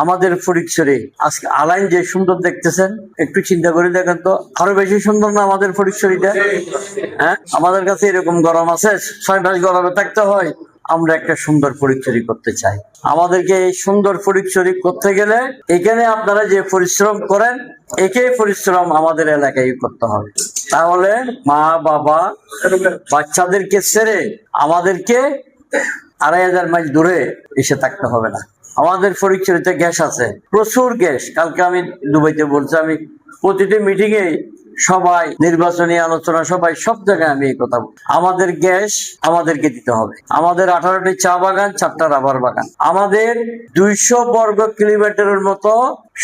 আমাদের ফটিকছড়ি আজকে আলাইন যে সুন্দর দেখতেছেন, একটু চিন্তা করে দেখেন তো, আরো বেশি সুন্দর না আমাদের ফটিকছড়িটা? হ্যাঁ, আমাদের কাছে এরকম গরম আছে, 6 মাস গরমে থাকতে হয়। আমরা একটা সুন্দর ফটিকছড়ি করতে চাই। আমাদেরকে এই সুন্দর ফটিকছড়ি করতে গেলে এখানে আপনারা যে পরিশ্রম করেন, একই পরিশ্রম আমাদের এলাকায় করতে হবে। তাহলে মা বাবা বাচ্চাদেরকে ছেড়ে আমাদেরকে 2500 মাইল দূরে এসে থাকতে হবে না। আমাদের ফটিকছড়িতে গ্যাস আছে, প্রচুর গ্যাস। কালকে আমি দুবাইতে বলছি, আমি প্রতিটি মিটিং এ সবাই নির্বাচনী আলোচনা, সবাই সব জায়গায় আমি এই কথা বলি, আমাদের গ্যাস আমাদেরকে দিতে হবে। আমাদের 18টি চা বাগান, 4টা রাবার বাগান, আমাদের 200 বর্গ কিলোমিটারের মতো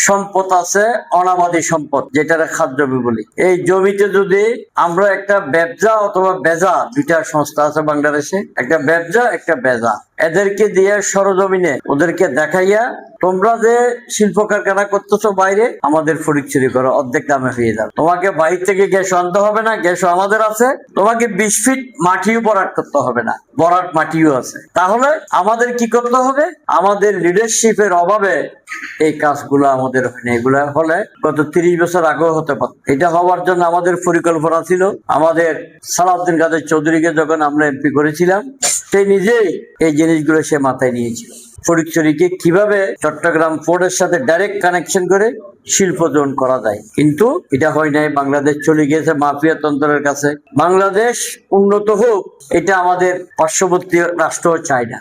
সম্পদ আছে, অনাবাদী সম্পদ, যেটা খাদ্য জমি বলি। এই জমিতে যদি আমরা একটা ব্যবসা অথবা বেজা, দুইটা সংস্থা আছে বাংলাদেশে, একটা ব্যবসা একটা বেজা, এদেরকে দিয়ে সরজমিনে ওদেরকে দেখাইয়া, তোমরা যে শিল্প কারখানা করতেছো বাইরে, আমাদের ফটিকছড়ি করো, অর্ধেক দামে হয়ে যাবে। তোমাকে বাইরে থেকে গ্যাস আনতে হবে না, গ্যাস আমাদের আছে। তোমাকে 20 ফিট মাটিও ভরাট করতে হবে না, ভরাট মাটিও আছে। তাহলে আমাদের কি করতে হবে? আমাদের লিডারশিপের অভাবে এই কাজগুলো আমাদের হয়নি। এগুলো হলে গত 30 বছর আগেও হতে পারত। এটা হওয়ার জন্য আমাদের পরিকল্পনা ছিল। আমাদের সালাউদ্দিন কাদের চৌধুরীকে যখন আমরা এমপি করেছিলাম, সে নিজেই এই জিনিসগুলো সে মাথায় নিয়েছিল। ফটিকছড়িকে কিভাবে চট্টগ্রাম পোর্টের সাথে ডাইরেক্ট কানেকশন করে শিল্প জোন করা যায়, কিন্তু এটা হয় নাই। বাংলাদেশ চলে গিয়েছে মাফিয়া তন্ত্রের কাছে। বাংলাদেশ উন্নত হোক, এটা আমাদের পার্শ্ববর্তী রাষ্ট্র চায় না।